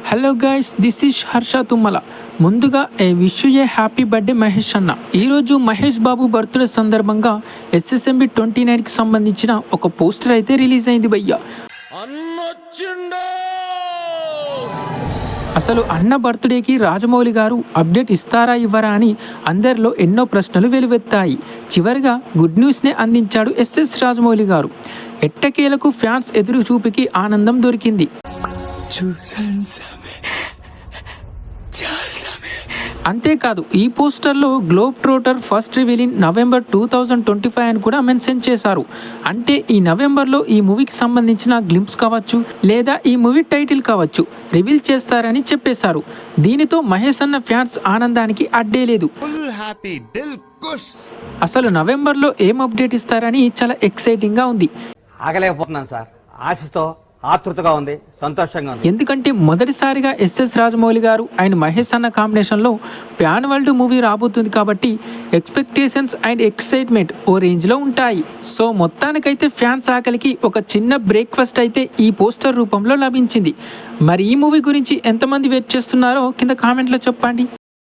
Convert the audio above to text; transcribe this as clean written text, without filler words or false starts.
Hello guys, this is Harsha Tummala. ముందుగా wish you a happy birthday Mahesh అన్న. ఈరోజు మహేష్ బాబు బర్త్డే సందర్భంగా SSMB 29కి సంబంధించిన ఒక పోస్టర్ అయితే రిలీజ్ అయింది భయ్య. అసలు అన్న బర్త్డేకి రాజమౌళి గారు అప్డేట్ ఇస్తారా ఇవ్వరా అని అందరిలో ఎన్నో ప్రశ్నలు వెలువెత్తాయి. చివరిగా గుడ్ న్యూస్నే అందించాడు SS రాజమౌళి గారు. ఎట్టకేలకు ఫ్యాన్స్ ఎదురు చూపుకి ఆనందం దొరికింది. అంతేకాదు, ఈ పోస్టర్లో globe trotter first reveal in November 2025 అని కూడా మెన్షన్ చేశారు. అంటే ఈ నవంబర్లో ఈ మూవీకి సంబంధించిన గ్లింప్స్ కావచ్చు, లేదా ఈ మూవీ టైటిల్ కావచ్చు రివీల్ చేస్తారని చెప్పేశారు. దీనితో మహేష్ అన్న ఫ్యాన్స్ ఆనందానికి అడ్డే లేదు. అసలు నవంబర్లో ఏం అప్డేట్ ఇస్తారని చాలా ఎక్సైటింగ్ గా ఉంది. ఆగలేకపోతున్నాను సార్, ఆశతో ఆతృతగా ఉంది, సంతోషంగా ఉంది. ఎందుకంటే మొదటిసారిగా SS రాజమౌళి గారు అండ్ మహేష్ అన్న కాంబినేషన్లో ప్యాన్ వరల్డ్ మూవీ రాబోతుంది కాబట్టి ఎక్స్పెక్టేషన్స్ అండ్ ఎక్సైట్మెంట్ ఓ రేంజ్లో ఉంటాయి. సో మొత్తానికైతే ఫ్యాన్స్ ఆకలికి ఒక చిన్న బ్రేక్ఫాస్ట్ అయితే ఈ పోస్టర్ రూపంలో లభించింది. మరి ఈ మూవీ గురించి ఎంతమంది వెయిట్ చేస్తున్నారో కింద కామెంట్లో చెప్పండి.